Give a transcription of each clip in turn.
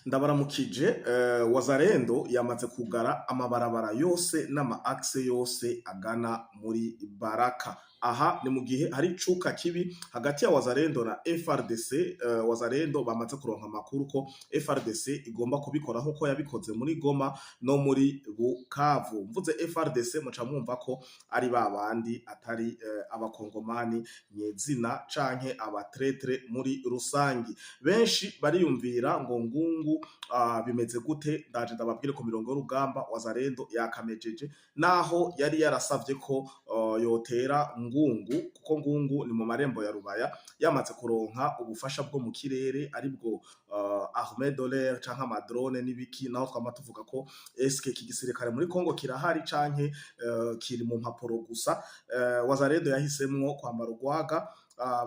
Ndabaramukije Wazalendo yamaze kugara amabarabara yose n'ama axe yose agana muri Baraka. Aha ni mu gihe hari icuka kibi hagati ya Wazalendo na FRDC. Wazalendo bamaze kuronka amakuru ko FRDC igomba kubikora nkuko yabikoze muri Goma no muri Bukavu. Mvuze FRDC muca mwumva ko ari babandi atari abakongomani nyezina canke abatretre muri rusangi. Benshi bariyumvira ngo ngungu bimeze gute. Ndaje ndababwire ku mirongo y'urugamba Wazalendo yakamejeje naho yari yarasavye ko yotera ngungu, kuko ngungu ni mu marembo ya Rubaya yamaze kuronka ubufasha bwo mu kirere aribwo Ahmed Doler canke amadrone n'ibiki, naho twama tuvuga ko eske iki gisirikare muri Kongo kirahari canke kiri mu mpapuro gusa. Wazalendo yahisemwo kwambara urwaga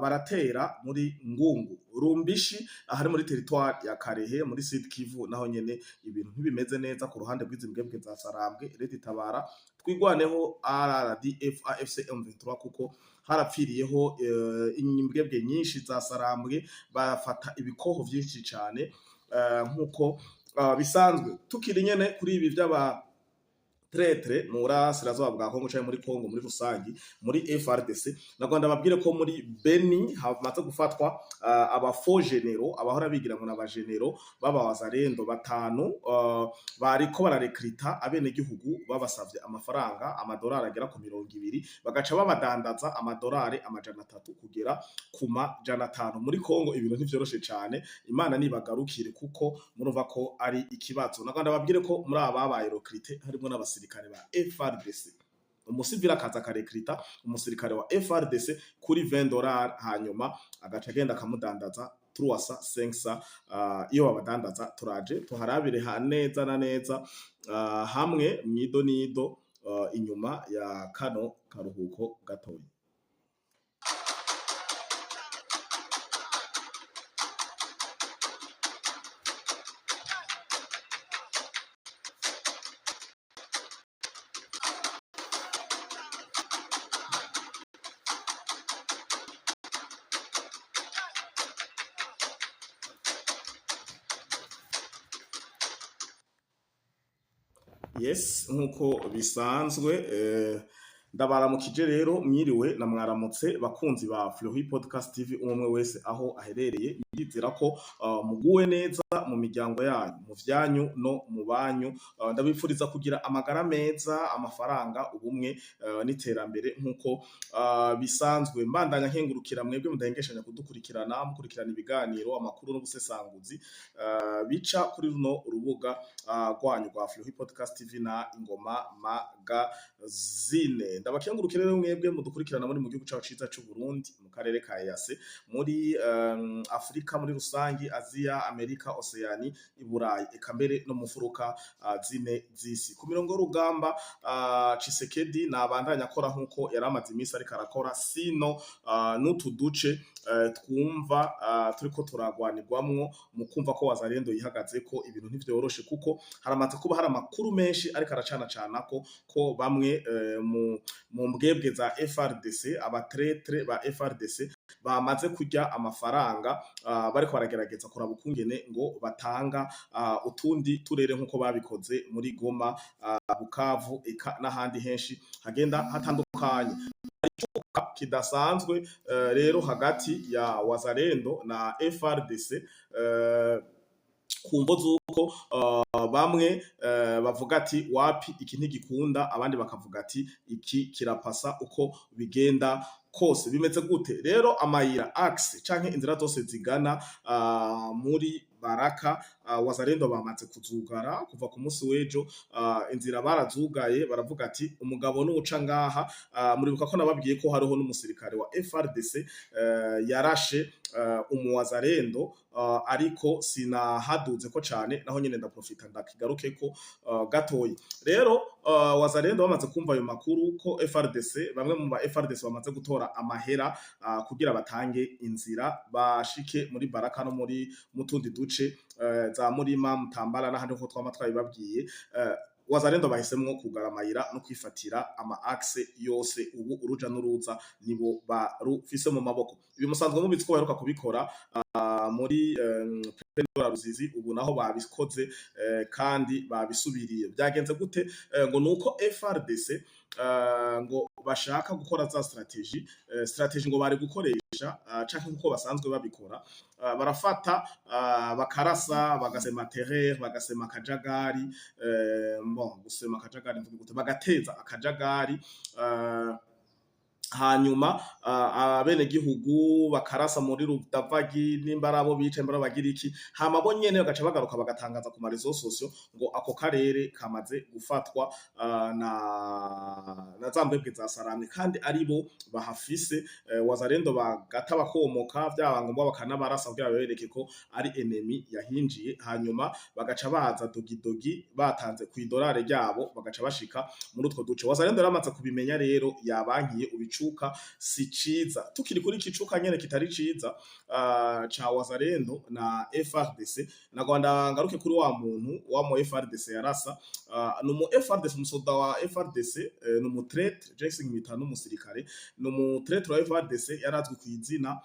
baratera muri Ngungu Rumbishi ahari muri territoire ya Karehe muri Sud Kivu, naho nyene ibintu ntibimeze neza ku ruhande rw'izimbwebwe za Sarambwe. Leta itabara twigwaneho RRDF AFC M23 kuko harapfiriyeho imbwebwe nyinshi za Sarambwe, bafata ibikoho vyinshi cyane nkuko bisanzwe. Tukiri nyene kuri ibi vy'aba tretre murasirazuba bwa Kongo canke muri Kongo muri rusangi muri FRDC, nagwanda babwire ko muri Beni hamaze gufatwa abafo genero abahora bigira ngo n'abagenero baba Wazalendo batanu bariko bararekrita abene gihugu babasavye amafaranga amadolari agera ku 200, bagaca babadandaza amadolari amajana 3 kugera ku majana 5. Muri Kongo ibintu ntivyoroshe cane, Imana nibagarukire kuko murumva ko ari ikibazo. Nagwanda babwire ko muri ababaye rekrite harimo n'abasirikare ba FRDC. Umusivira akaza akarekrita umusirikare wa FRDC kuri $20, hanyuma agaca agenda akamudandaza 300-500. Iyo babadandaza turaje tuharabire neza na neza hamwe mwido nido inyuma ya kano karuhuko gatoyi. Yes, nkuko bisanzwe ndabaramukije rero, mwiriwe na mwaramutse bakunzi ba Fleury Podcast TV umwe wese aho aherereye. Ndizera ko muguwe neza mu miryango yanyu, mu vyanyu no mu banyu. Ndabifuriza kugira amagara meza, amafaranga, ubumwe n'iterambere nkuko bisanzwe. Mbandanya nkengurukira mwebwe mudahengeshanya kudukurikirana, mukurikirana ibiganiro, amakuru n'ubusesanguzi bica kuri runo urubuga rwanyu rwa Fleury Podcast TV na Ingoma Magazine. Ndabakengurukira rero mwebwe mudukurikirana muri mu gihugu cyacu ciza cy'u Burundi, mu karere ka EAC, muri Afrika muri rusangi, Aziya, Amerika, Oceani, Iburayi, eka mbere no mu furuka zine zisi. Ku mirongo y'urugamba Tshisekedi nabandanya akora nkuko yaramaze iminsi ariko arakora, sino n'utuduce twumva turiko turagwanirwamwo mu kumva ko Wazalendo yihagaze ko ibintu ntivyoroshe, kuko haramaze kuba hari amakuru menshi ariko aracana ko bamwe mu mbwebwe za FRDC, abatretre ba FRDC bamaze kujya amafaranga bariko baragerageza kuraba ukungene ngo batanga utundi turere nkuko babikoze muri Goma, Bukavu, eka n'ahandi henshi hagenda hatandukanye. Kidasanzwe rero hagati ya Wazalendo na FRDC kumvo zuko bamwe bavuga ati wapi iki ntigikunda, abandi bakavuga ati iki kirapasa. Uko bigenda kose bimeze gute rero, amayira axe canke inzira zose zigana muri Baraka Wazalendo bamaze kuzugara kuva ku munsi w'ejo. Inzira barazugaye, baravuga ati umugabo n'uca ngaha. Muribuka ko nababwiye ko hariho n'umusirikare wa FRDC yarashe Wazalendo, ariko sinahaduze ko cane, naho nyene ndaprofita ndakigaruke ko gatoyi. Rero Wazalendo bamaze kumva ayo makuru ko FRDC, bamwe mu ba FRDC bamaze gutora amahera kugira batange inzira bashike muri Baraka no muri mutundi duce za Murima, Mutambala n'ahandi nko twama twabibabwiye. Wazalendo bahisemwo kugara amayira no kwifatira ama axe yose. Ubu uruja n'uruza nibo barufise mu maboko. Ibi musanzwe mubitsi ko baheruka kubikora muri Pendora Ruzizi ubu naho babikoze kandi babisubiriye. Byagenze gute? Ngo nuko FRDC ngo bashaka gukora za strategy ngo bari gukoresha canke nkuko basanzwe babikora, barafata bakarasa, bagasema terreur, bagasema akajagari, gusema akajagari mvuge gute, bagateza akajagari hanyuma abenegihugu bakarasa muri Rudavagi nimba arabo bice mbara bagira iki, hama bo nyene bagaca bagaruka bagatangaza ku marezo sosio ngo ako karere kamaze gufatwa na za mbwebwe za Sarambwe kandi aribo bahafise. Wazalendo bagata bakomoka byaba ngombwa bakanabarasa kugira babereke ko ari enemy yahinjiye, hanyuma bagaca baza dogidogi batanze ku idolari ryabo bagaca bashika muri utwo duce. Wazalendo ramaze kubimenya rero yabankiye ubicuka si ciza. Tukiri kuri kicuka nyene kitari ciza ca Wazalendo na FRDC, nagwanda ngaruke kuri wa muntu wa mu FRDC yarasa, numu FRDC, umusoda wa FRDC, numu traître Jackson Mwita n'umusirikare, numu traître wa FRDC yarazwi ku izina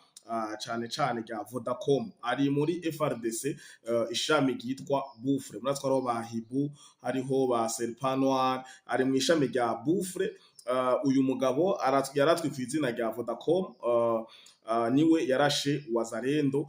cane cane rya Vodacom, ari muri FRDC ishami ryitwa Bufre. Muratwa ro bahibu hariho ba Serpanoir, ari mu ishami rya Bufre. Uyu mugabo yaratwi ku izina rya Vodacom, niwe yarashe Wazalendo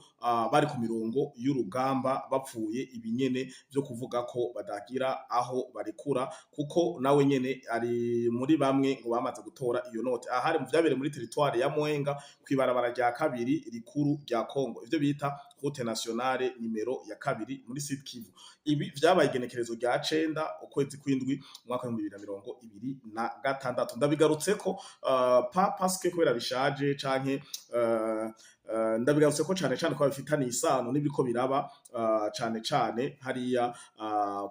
bari ku mirongo y'urugamba bapfuye ibinyene byo kuvuga ko badagira aho barikura, kuko nawe nyene ari muri bamwe ngo bamaze gutora iyo note. Ahari mu vyabere muri territoire ya Mwenga kwibarabara rya kabiri rikuru rya Kongo, ivyo bita route nationale nimero ya kabiri muri Sud Kivu. Ibi vyabaye igenekerezo rya 9 ukwezi kw'indwi umwaka wa 2026. Ndabigarutseko parce que kubera bishaje canke ndabigarutse ko cane cane ko bifitaniye isano n'ibiko biraba cane cane hariya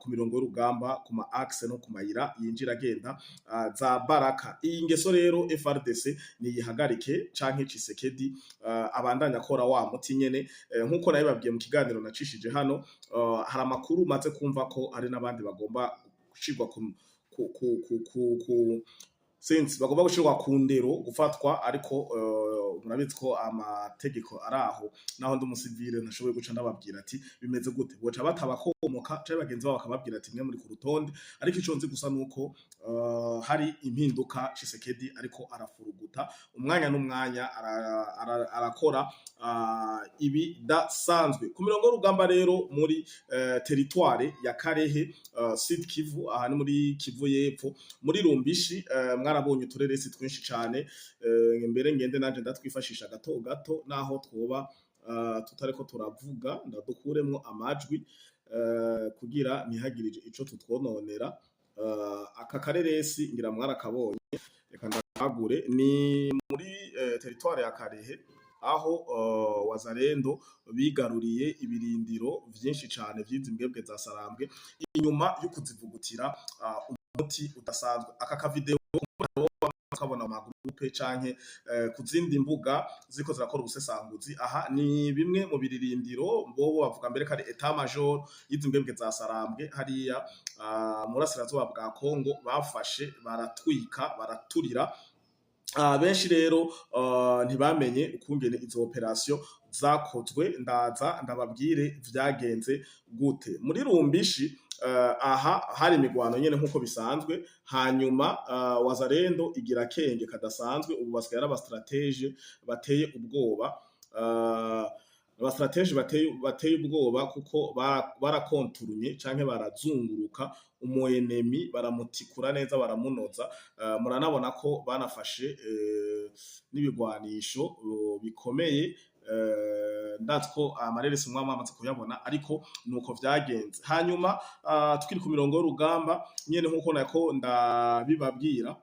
ku mirongo y'urugamba, ku ma axe no ku mayira yinjira agenda za Baraka. Iyi ngeso rero FRDC niyihagarike canke Tshisekedi abandanya akora wa muti nyene, nkuko nayo babwiye mu kiganiro nacishije hano. Hari amakuru maze kumva ko hari nabandi bagomba gushirwa since bagomba gushirwa ku ndero gufatwa, ariko murabizi ko amategeko araho, naho ndi umusivile ntashoboye guca ndababwira ati bimeze gute, boca batabakomoka cari bagenzi babo bakababwira ati mwe muri ku rutonde. Ariko ico nzi gusa nuko hari impinduka Tshisekedi ariko arafuruguta umwanya n'umwanya, arakora ibi dasanzwe ku mirongo y'urugamba. Rero muri territoire ya Karehe, Sud Kivu, aha ni muri Kivu y'epfo muri Rumbishi, mwarabonye utureresi twinshi cane, mbere ngende nanje ndatwifashisha gato gato naho twoba tutareko turavuga, ndadukuremwo amajwi kugira ntihagirije ico tutwononera. Aka kareresi ngira mwarakabonye, reka ndagure, ni muri territoire ya Karehe aho Wazalendo bigaruriye ibirindiro vyinshi cane vyizi mbwebwe za Sarambwe inyuma yo kuzivugutira umuti udasanzwe. Aka ka video kabona amagrupe canke kuzindi mbuga ziko zirakora ubusesanguzi. Aha ni bimwe mu birindiro bobo bavuga mbere kari etat major yizi mbwebwe za Sarambwe hariya murasirazuba bwa Kongo, bafashe baratwika baraturira. Benshi rero ntibamenye ukungene izo operation zakozwe, ndaza ndababwire vyagenze gute. Muri Rumbishi aha hari imigwano nyene nkuko bisanzwe, hanyuma Wazalendo igira kenge kadasanzwe, ubu basigaye ari abastrategie bateye ubwoba, abastrategie bateye ubwoba kuko barakonturunye canke barazunguruka umuenemi, baramutikura neza, baramunoza. Muranabona ko banafashe n'ibigwanisho bikomeye, ndatwo amareresi mwamwe amaze kuyabona, ariko nuko vyagenze. Hanyuma tukiri ku mirongo y'urugamba nyene nkuko nako ndabibabwira,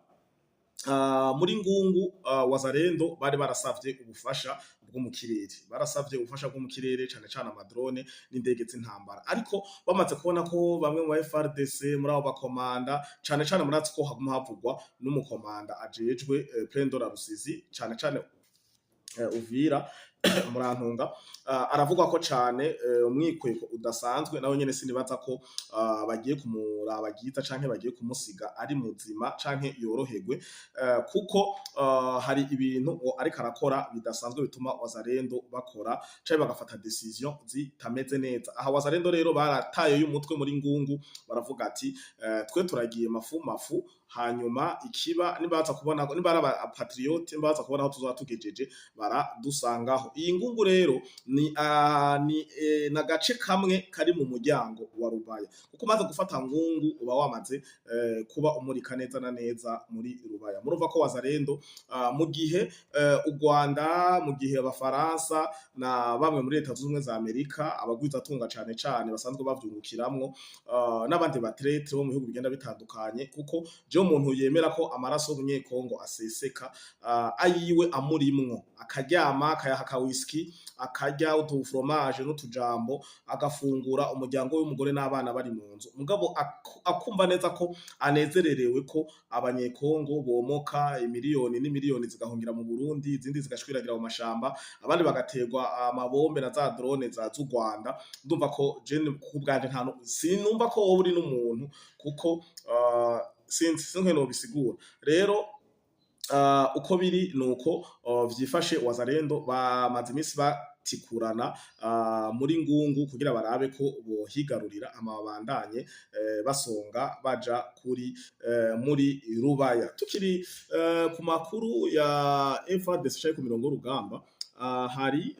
muri Ngungu Wazalendo bari barasavye ubufasha bwo mu kirere, barasavye ubufasha bwo mu kirere cane cane amadrone n'indege z'intambara, ariko bamaze kubona ko bamwe mu FRDC muri abo bakomanda cane cane muratsi ko haguma havugwa n'umukomanda ajejwe Pendora Rusizi cane cane Uvira Murantunga, aravugwa ko cyane umwikweko udasanzwe nawe nyene sinibaza ko bagiye kumuraba giza canke bagiye kumusiga ari muzima canke yoroherwe kuko hari ibintu ariko arakora bidasanzwe bituma Wazalendo bakora canke bagafata decision zitameze neza. Aha Wazalendo rero barataye y'umutwe muri ngungu baravuga ati twe turagiye mafu hanyuma ikiba nibaza kubona ko niba aba patriote nibaza kubona aho tuzatugejeje baradusangaho. Iyi ngungu rero ni nagace kamwe kari mu muryango wa Rubaya kuko maze gufata ngungu uba wamaze kuba umurika neza na neza muri Rubaya. Murumva ko Wazalendo mu gihe u Rwanda mu gihe abafaransa na bamwe muri leta z'ubumwe za Amerika abagwiza atunga cane cane basanzwe bavyungukiramwo n'abandi batrete bo mu bihugu bigenda bitandukanye kuko je umuntu yemera ko amaraso y'umunyekongo aseseka ayiwe amurimwo akaryama akayaha ka whisky akarya utu fromage n'utujambo agafungura umuryango w'umugore n'abana bari mu nzu mugabo akumva neza ko anezererewe ko abanyekongo bomoka imiliyoni n'imiliyoni zigahungira mu Burundi izindi zigashwiragira mu mashamba abandi bagaterwa amabombe na za drone za z'u Rwanda. Ndumva ko je kubwanje nta sinumva ko wowe uri n'umuntu kuko sinzi no bisigura rero uko biri nuko vyifashe Wazalendo bamaze imisi batikurana muri ngungu kugira barabe ko bohigarurira amabandanye basonga baja kuri muri Rubaya. Tukiri ku makuru ya FARDC cyaje ku mirongo y'urugamba hari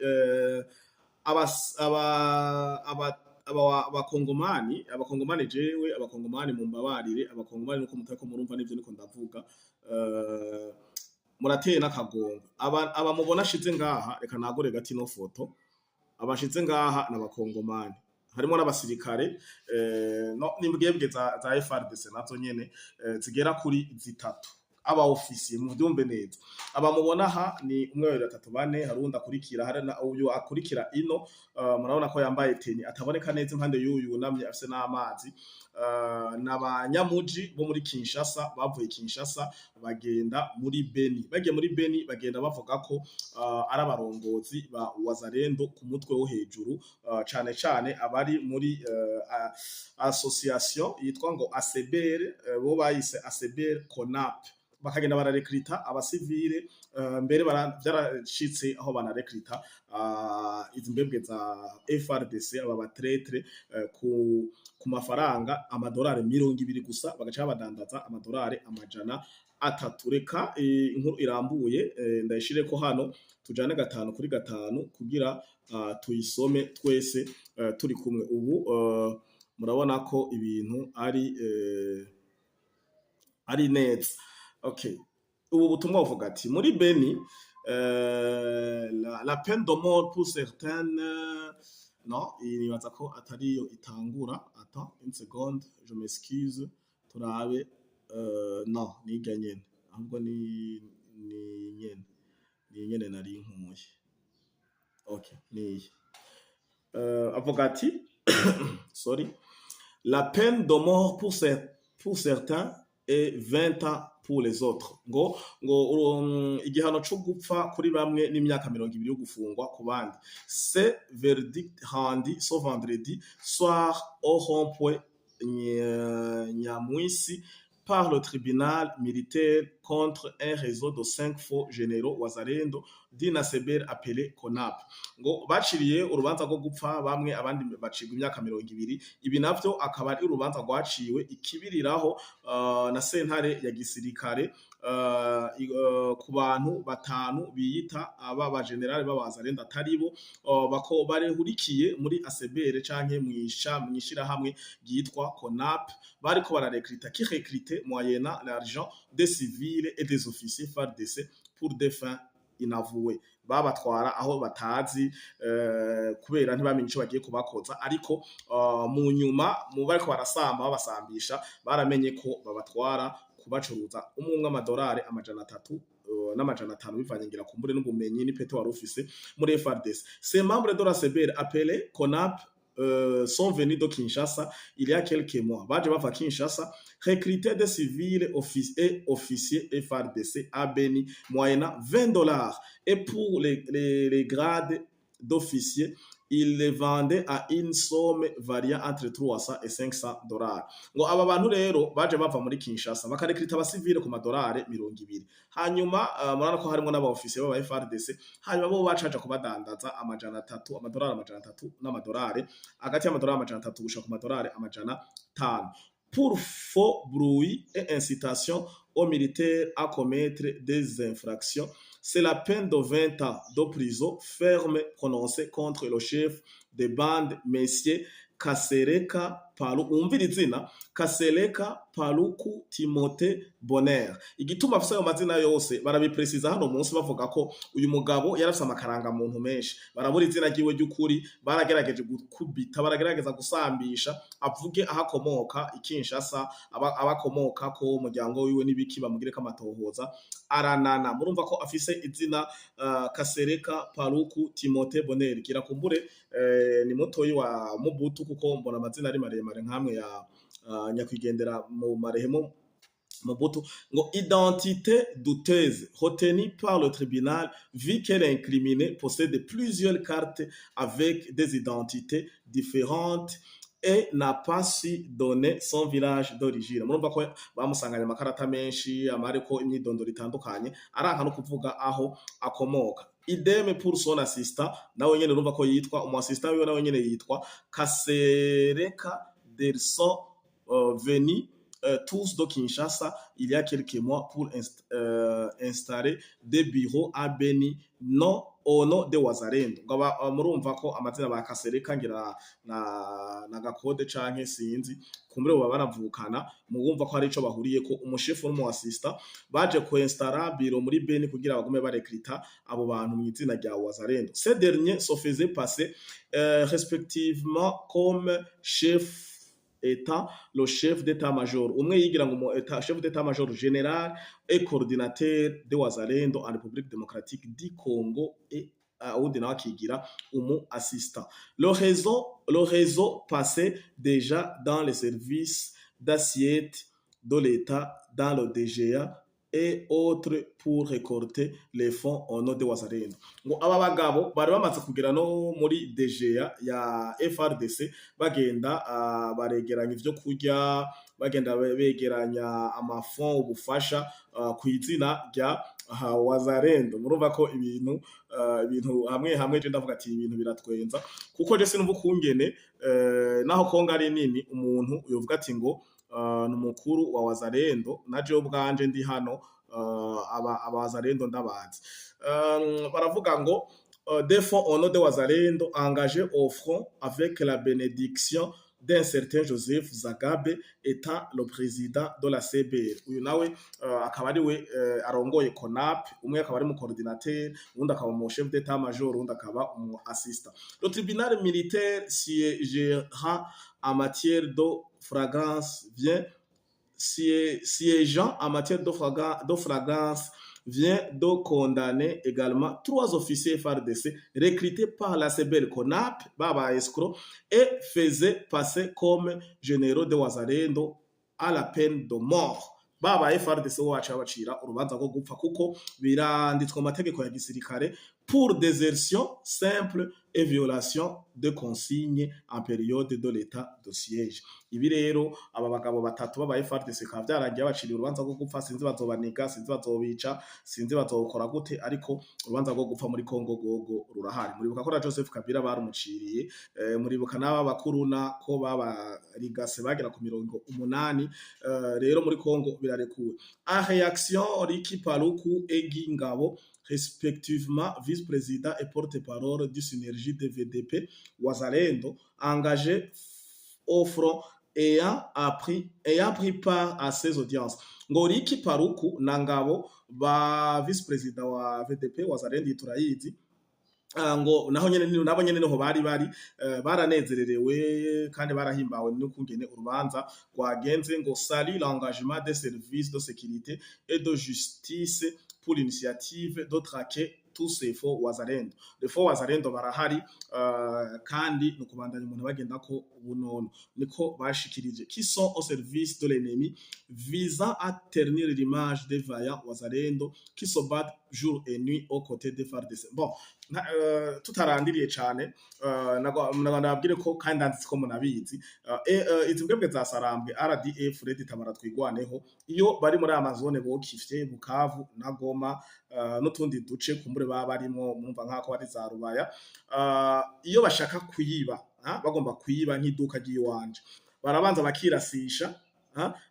abakongomani jewe abakongomani mu mbabarire abakongomani nuko mutako murumva nivyo niko ndavuga murateye n'akagongo aba mubona shize ngaha reka nagore gati no foto abashize ngaha n'abakongomani harimo n'abasirikare no nimbwebwe za FARDC nazo nyene zigera kuri zitatu aba ofisiye mu byumbe neza abamubona aha ni umwe wa 3 harundi akurikira hari na uyu akurikira ino murabona ko yambaye teni ataboneka neza impande y'uyu unamye afise n'amazi n'abanyamuji bo muri Kinshasa bavuye Kinshasa bagenda muri Beni bagiye muri Beni bagenda bavuga ko ari abarongozi ba Wazalendo ku mutwe wo hejuru cane cane abari muri association yitwa ngo ACBR bo bayise ACBR CONAP bakagenda bararekrita abasivile mbere byarashitse aho banarekrita izi mbebwe za FARDC aba batretre ku mafaranga amadolari 200 gusa bagaca badandaza amadolari amajana 3. Reka inkuru irambuye ndayishire ko hano tujane 5 kuri 5 kugira tuyisome twese turi kumwe. Ubu murabona ko ibintu ari neza. Okay. Ubu butumwa buvuga ati muri Beni la peine de mort pour certaines non inibaza ko atariyo itangura. Attends une seconde, je m'excuse turabe non ni ganyene ahubwo ni nyene nari nkumuye. Okay, ni avuga ati sorry, la peine de mort pour certains et 20 ans pour les autres. Ngo igihano cyo gupfa kuri bamwe n'imyaka 20 yo gufungwa ku bandi. Ce verdict rendu ce vendredi soir au rond-point Nyamwisi par le tribunal militaire contre un réseau de 5 faux généraux Wazalendo d'une ACBR appelé CONAP. Ngo baciriye urubanza rwo gupfa bamwe abandi bacigwa imyaka 20. Ibi navyo akaba ari urubanza rwaciwe ikibiriraho na sentare ya gisirikare ku bantu batanu biyita aba general b'Abazalendo ataribo bako barehurikiye muri ACBR canke mwishira hamwe yitwa CONAP bariko bararekrita qui recrutait moyennant l'argent des civils et des officiers FARDC pour des fins inavouées. Babatwara aho batazi kubera ntibamenye ico bagiye kubakoza ariko mu nyuma mu bariko barasamba babasambisha baramenye ko babatwara kubacuruza umwe amadolari amajana 3 n'amajana 5 bivanye ngira kumbure n'ubumenyi ni pete wari ufise muri FARDC. Ces membres de la CBR appelés CONAP sont venus de Kinshasa il y a quelques mois. Baje bava Kinshasa recruter des civils et officiers FARDC à Beni moyennant $20 et pour les grades d'officiers, il les vendait à une somme variant entre 300 et 500 dollars. Ngo aba bantu rero baje bava muri Kinshasa bakarekrita abasivile ku madolari 200. Hanyuma murana ko harimo n'abaofisiye b'aba FRDC, hanyuma bo bacaje kubadandaza amajana 3, amadolari amajana 3 n'amadolari, hagati y'amadolari amajana 3 gushika ku madolari amajana 5. Pour faux bruit et incitation aux militaires à commettre des infractions, c'est la peine de 20 ans de prison ferme prononcée contre le chef de bande, Messier Kasereka Paluku. Umvira izina, Kasereka Paluku Timote Bonheur. Igituma afise ayo mazina yose barabipresiza hano munsi bavuga ko uyu mugabo yarafise amakaranga muntu menshi. Barabura izina ryiwe ry'ukuri, baragerageje gukubita, baragerageza gusambisha, avuge aho akomoka, Kinshasa, abakomoka ko umuryango wiwe n'ibiki bamugireko amatohoza, aranana. Murumva ko afise izina Kasereka Paluku Timote Bonheur. Kirakumbure ni mutoyi wa Mobutu kuko mbona amazina ari maremare nkamwe ya nyakwigendera mu marehemo Mobutu. Ngo identité douteuse retenue par le tribunal vu qu'elle incriminée possède plusieurs cartes avec des identités différentes et n'a pas su donner son village d'origine. Murumva ko bamusanganye amakarata menshi amariko imyidondoro itandukanye, aranka no kuvuga aho akomoka. Idem pour son assistant, nawe nyene urumva ko yitwa umu assistant wiwe, nawe nyene yitwa Kasereka Delson, venu tous de Kinshasa il y a quelques mois pour installer des bureaux à Beni, non au nom de Wazalendo. Murumva ko amazina ba Kasereka ngira na gakode canke sinzi kumure baba baravukana, mugumva ko hari ico bahuriye ko umushefu n'umu assistant baje ku installer bureau muri Beni kugira bagume barekrita abo bantu mu izina rya Wazalendo. Ces derniers se faisaient passer respectivement comme chef étant le chef d'état-major. Umwe yigira ngo chef d'état-major général et coordinateur de Wazalendo en République démocratique du Congo, et undi nawe akigira umu assistant. Le réseau passait déjà dans les services d'assiette de l'État, dans le DGA et autres pour récolter les fonds au nom de Wazalendo. Ngo aba bagabo bari bamaze kugira no muri DGA ya FRDC, bagenda baregeranya ivyo kurya, bagenda begeranya amafond ubufasha ku izina rya Wazalendo. Murumva ko ibintu hamwe je ndavuga ati ibintu biratwenza, kuko je sinumva ukungene naho Kongo ari nini umuntu yovuga ati ngo n'umukuru wa Wazalendo, naje ubwanje ndi hano Wazalendo ndabazi. Baravuga ngo des fonds au nom de Wazalendo engagés au front avec la bénédiction d'un certain Joseph Zagabe étant le président de la CBR. Uyu nawe akaba ari we arongoye CONAP, umwe akaba ari mu coordinateur, undi akaba mu chef d'état major, undi akaba mu assistant. Le tribunal militaire siégera en matière de flagrance siégeant en matière de flagrance vient de condamner également 3 officiers FARDC recrutés par la CBR CONAP, Baba Escroc, et faisaient passer comme généraux de Wazalendo à la peine de mort. Baba FARDC wacha bacira urubanza rwo gupfa kuko biranditswe mu mategeko ya gisirikare pour désertion simple et violation de consignes en période de l'état de siège. Ibi rero aba bagabo batatu baba FARDC ka byarangiye bacira urubanza rwo gupfa, sinzi bazobaniga, sinzi bazobica, sinzi bazokora gute, ariko urubanza rwo gupfa muri Kongo gogo rurahari. Muribuka ko na Joseph Kabila barumuciriye, muribuka n'aba bakuruna ko baba rigase bagera ku 8. Rero muri Kongo birarekuwe. En réaction, Riki Paluku Egi Ngabo, respectivement vice-président et porte-parole du synergie de VDP Wazalendo, engagé au front ayant pris part à ces audiences. Ngo Riki Paluku na Ngabo ba vice-président wa VDP Wazalendo turayizi, ngo naho nyene nabo nyene niho bari baranezererewe kandi barahimbawe n'ukungene urubanza rwagenze. Ngo salue l'engagement des services de sécurité et de justice pour l'initiative de traquer tous ces faux Wazalendo. Les faux Wazalendo barahari, kandi nukubandanya umuntu bagenda ko ubunono niko bashikirije, qui sont au service de l'ennemi visant à ternir l'image des vaillants Wazalendo qui se battent jour et nuit aux côtés des FARDC. Bon, tutarandiriye cyane nababwire ko kandi ndanditse ko munabizi izi mbwebwe za Sarambwe RDF Red Tabara twigwaneho iyo bari muri Amazone bokifye Bukavu na Goma n'utundi duce kumbure baba barimo mwumva nkako bari za Rubaya iyo bashaka kuyiba bagomba kuyiba nk'iduka ry'iwanje barabanza bakirasisha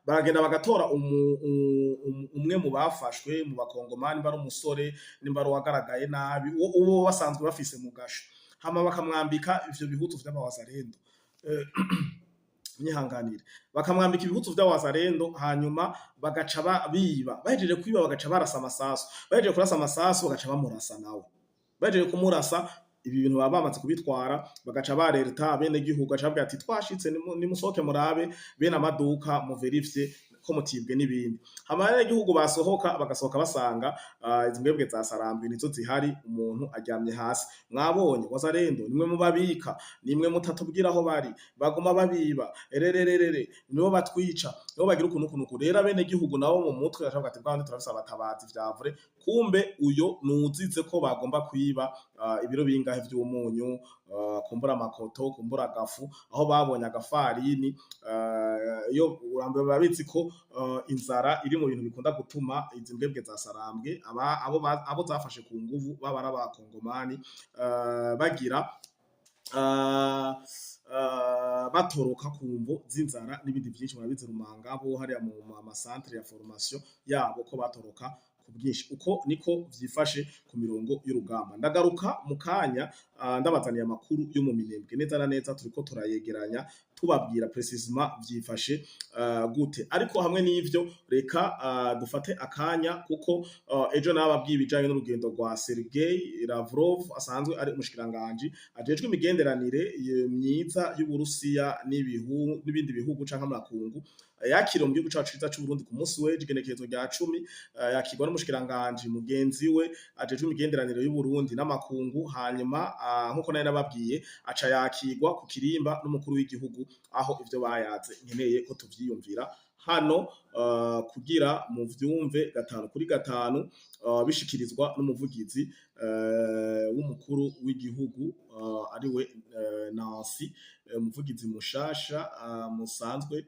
baragenda bagatora umwe mu bafashwe mu bakongomani bari umusore nimba wagaragaye nabi uwo basanzwe bafise mu gasho hama bakamwambika ivyo bihutu vy'abawazarendo nyihanganire bakamwambika ibihutu vy'abawazarendo hanyuma bagaca biba bahejeje kwiba bagaca barasa amasasu bahejeje kurasa amasasu bagaca bamurasa nawe bahejeje kumurasa ibi bintu baba bamaze kubitwara bagaca barereta bene gihugu acabwa ati twashitse nimusohoke murabe bene amaduka mu verifye ko mutibwe n'ibindi hamara igihugu basohoka bagasohoka basanga izi mbwebwe za Sarambwe nizo zihari umuntu aryamye hasi mwabonye wazarendo nimwe mubabika nimwe mutatubwira aho bari baguma babiba erererere nibo batwica nibo bagira ukuntu rero bene gihugu nabo mu mutwe acabwa ati bwande turafise abatabazi vyavure kumbe uyo nuzize ko bagomba kwiba ibiro bingahe vy'umunyu kumbura makoto kumbura gafu aho babonye agafarini yo urambe babizi ko inzara iri mu bintu bikunda gutuma izi mbwebwe za Sarambwe abo zafashe ku nguvu baba arabakongomani bagira batoroka kumvo z'inzara n'ibindi byinshi murabizi Rumanga bo hariya mu amasantre ya formation yabo ko batoroka kubwinshi uko niko vyifashe ku mirongo y'urugamba ndagaruka mu kanya ndabazaniye amakuru yo mu Minembwe neza na neza turiko turayegeranya tubabwira precisement vyifashe gute ariko hamwe n'ivyo reka dufate akanya kuko ejo nababwiye bijanye n'urugendo rwa Sergei Lavrov asanzwe ari umushikiranganje ajejwe imigenderanire myiza y'Uburusiya n'ibindi bihugu canke amakungu yakira mu gihugu cacu ciza c'u Burundi ku munsi w'ejo igenekerezo rya 10 yakirwa n'umushikiranganje mugenzi we ajejwe imigenderanire y'u Burundi n'amakungu hanyuma nkuko nari nababwiye aca yakirwa ku kirimba n'umukuru w'igihugu aho ivyo bayaze nkeneye ko tuvyiyumvira hano kugira mu vyumve 5 bishikirizwa n'umuvugizi w'umukuru w'igihugu ariwe Nancy umuvugizi mushasha musanzwe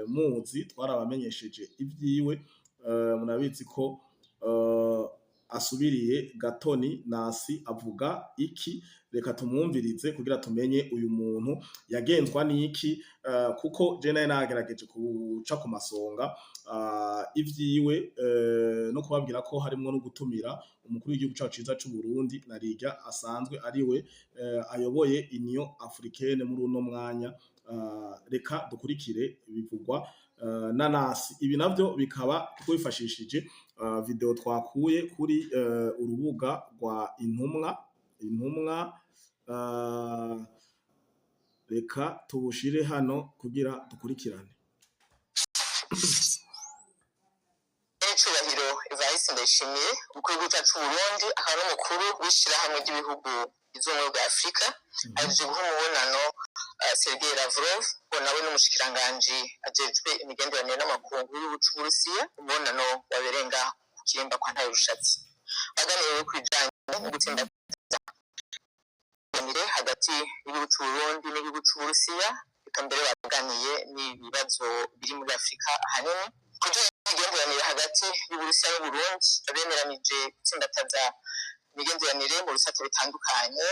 muzi twarabamenyesheje ivyiwe munabizi ko asubiriye Gatoni Nancy avuga iki reka tumwumvirize kugira tumenye uyu muntu yagenzwa n'iki kuko je naye nagerageje kuca ku masonga ivyiwe no kubabwira ko harimo no gutumira umukuru w'igihugu cacu ciza c'u Burundi narirya asanzwe ariwe ayoboye Union Africaine muri uno mwanya reka dukurikire bivugwa na Nancy ibi navyo bikaba twifashishije video twakuye kuri urubuga rwa intumwa reka tubushire hano kugira dukurikirane Icubahiro Evariste Ndayishimiye umukuru w'igihugu cacu c'u Burundi akaba n'umukuru w'ishirahamwe ry'ibihugu by'ubumwe bwa Afurika aje guha umubonano Sergei Lavrov nawe n'umushikiranganje ajejwe imigenderanire n'amakungu y'Uburusiya umubonano waberenga ku kirimba kwa Ntayirushatsi baganiriye ku bijanye no gutsinda hagati y'igihugu c'u Burundi n'igihugu c'Uburusiya eka mbere baganiye n'ibibazo biri muri Afurika ahanini kugira imigenderanire hagati y'Uburusiya n'Uburundi bemeranije gutsimbataza imigenderanire mu bisata bitandukanye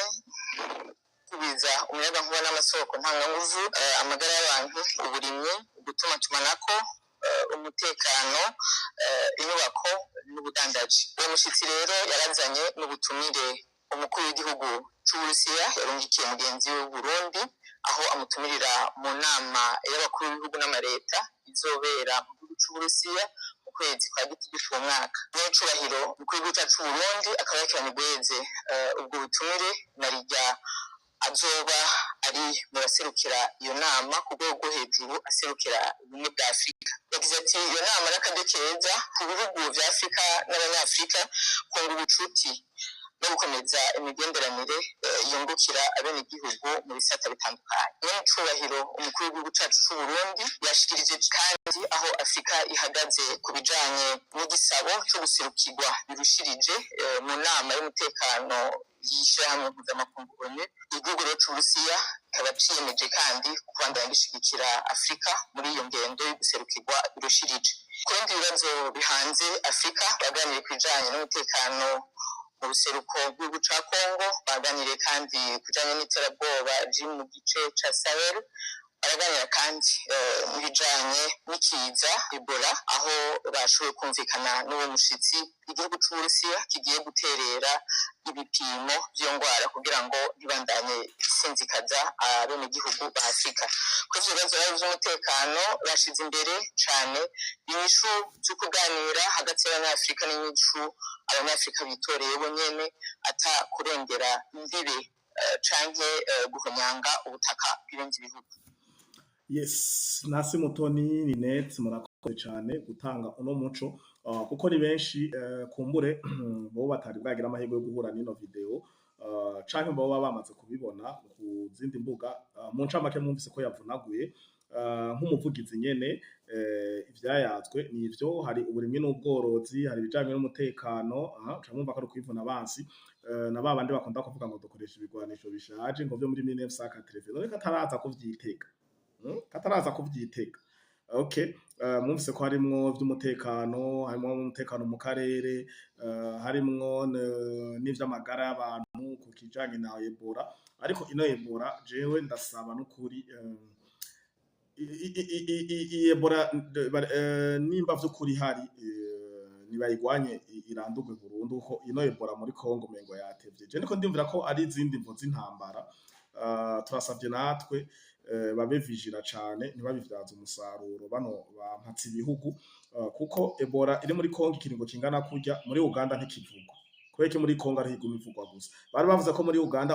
kubiza umuyagankuba n'amasoko ntanganguvu amagara y'abantu uburimyi gutuma tumanako umutekano inyubako n'ubudandaji uwo mushitsi rero yarazanye n'ubutumire umukuru w'igihugu c'Uburusiya yarungikiye mugenzi we w'Uburundi aho amutumirira mu nama y'abakuru b'ibihugu n'amareta izobera mu gihugu c'Uburusiya mu kwezi kwa Gitugutu uwo mwaka n'icubahiro umukuru w'igihugu cacu c'u Burundi akaba yakiranye bweze ubwo butumire narirya azoba ari mu baserukira iyo nama ku rwego rwo hejuru aserukira ubumwe bwa Afurika yagize ati iyo nama n'akaryo keza ku bihugu vya Afurika n'abanyafurika kunga ubucuti no gukomeza imigenderanire yungukira abenegihugu mu bisata bitandukanye. Nyenicubahiro umukuru w'igihugu cacu c'Uburundi yashikirije kandi aho Afrika ihagaze ku bijanye n'igisabo co guserukirwa birushirije mu nama y'umutekano y'ishirahamwe mpuzamakungu ONU. Igihugu rero c'Uburusiya kikaba ciyemeje kandi kubandanya gishigikira Afrika muri iyo ngendo yo guserukirwa birushirije. Ku bindi bibazo bihanze Afrika baganiriye ku bijanye n'umutekano mu buseruko bw'igihugu ca Congo, baganiriye kandi ku bijanye n'iterabwoba riri mu gice ca Sahel, baraganira kandi n'ibijanye n'ikiza Ebola, aho bashoboye kumvikana n'uwo mushitsi igihugu c'Uburusiya kigiye guterera ibipimo vy'iyo ngwara kugira ngo ntibandanye isinzikaza abenegihugu ba Afrika. Kuri ivyo bibazo vy'umutekano bashize imbere cane inyishu zo kuganira hagati y'Abanyafrika n'inyishu Abanyafrika bitoreye bo nyene ata kurengera imbibe canke guhonyanga ubutaka bw'ibindi bihugu. Yes, Nasi Mutoni Ninette murakoze cyane gutanga uno muco kuko ni benshi kumbure bo batari bwagira amahirwe yo guhura n'ino video canke bo baba bamaze kubibona ku zindi mbuga mu ncamake mwumvise ko yavunaguye nk'umuvugizi nyene ivyayazwe nivyo, hari uburimwe n'ubworozi, hari ibijanye n'umutekano ucamwumva ko ari kwivuna abansi na babandi bakunda kuvuga ngo dukoresha ibigwanisho bishaje ngo vyo muri 1980 none kataraza kuvyiteka kuvyitega. Okay, mwumvise ko harimwo vy'umutekano, harimwo umutekano mu karere, harimwo n'ivy'amagara y'abantu ku kijanye na Ebola. Ariko ino Ebola jewe ndasaba n'ukuri Ebola nimba vy'ukuri hari nibayigwanye irandurwe burundu ko ino Ebola muri Congo mengo yatevye. Je niko ndimvira ko ari izindi mvo z'intambara. Turasavye natwe babe vigila cane ntibabivyaza umusaruro bano bampatse ibihugu kuko Ebola iri muri Congo ikiringo kingana kurya muri Uganda ntikivugwa kweke muri Congo ari higuma ivugwa gusa. Bari bavuze ko muri Uganda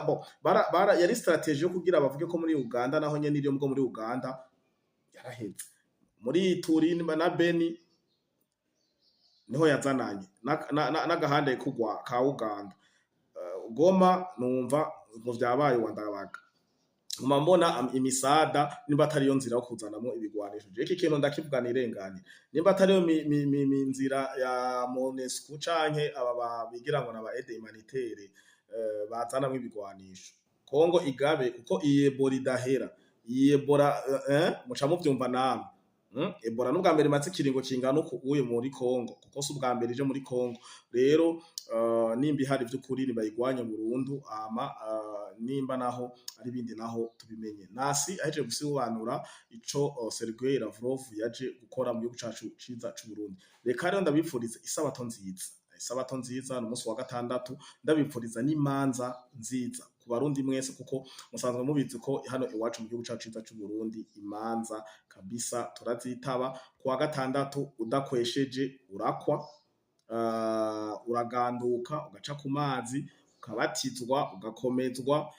yari strategie yo kugira bavuge ko muri Uganda naho nyene iri mbwo muri Uganda yaraheze. Muri Turini na Beni niho yazananye n'agahande kugwa ka Uganda. Goma numva ngo vyabaye wandabaga mbona imisada nimba atari yo nzira yo kuzanamo ibigwanisho. Je iki kintu ndakivuga nirengane nimba atari yo nzira ya MONUSCO canke aba bigira ngo naba aide humanitaire bazanamo ibigwanisho. Kongo igabe kuko Ebola idahera. Ebola muca muvyumva namwe. Ebola n'ubwa mbere matse kiringo kingana uko uye muri Congo kuko si ubwa mbere ije muri Congo. Rero nimba ihari vy'ukuri nibayigwanye burundu nimba naho ari bindi naho tubimenye. Nasi aheje gusibanura ico Sergei Lavrov yaje gukora mu gihugu cacu ciza c'u Burundi. Reka rero ndabipfuriza isabato nziza n'umunsi wa gatandatu, ndabipfuriza n'imanza nziza ku Barundi mwese kuko musanzwe mubizi ko hano iwacu mu gihugu cacu ciza c'u Burundi imanza kabisa turazitaba. Ku wa gatandatu udakwesheje urakwa, uraganduka ugaca ku mazi ukabatizwa ugakomezwa,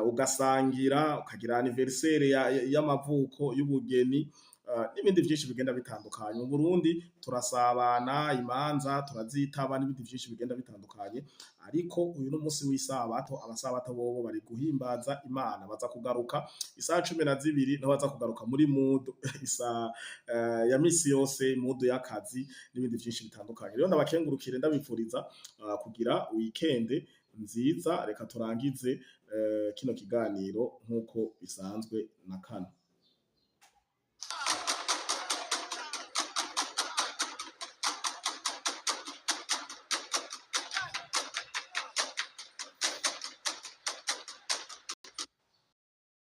ugasangira ukagira anniversaire y'amavuko y'ubugeni n'ibindi vyinshi bigenda bitandukanye. Mu Burundi turasabana, imanza turazitaba n'ibindi vyinshi bigenda bitandukanye. Ariko uyu n'umunsi w'isabato, abasabato bobo bari guhimbaza Imana, baza kugaruka isaha 12 niho baza kugaruka muri mood ya misi yose, mood y'akazi n'ibindi vyinshi bitandukanye. Rero ndabakengurukire ndabipfuriza kugira weekend nziza. Reka turangize kino kiganiro nkuko bisanzwe na kano.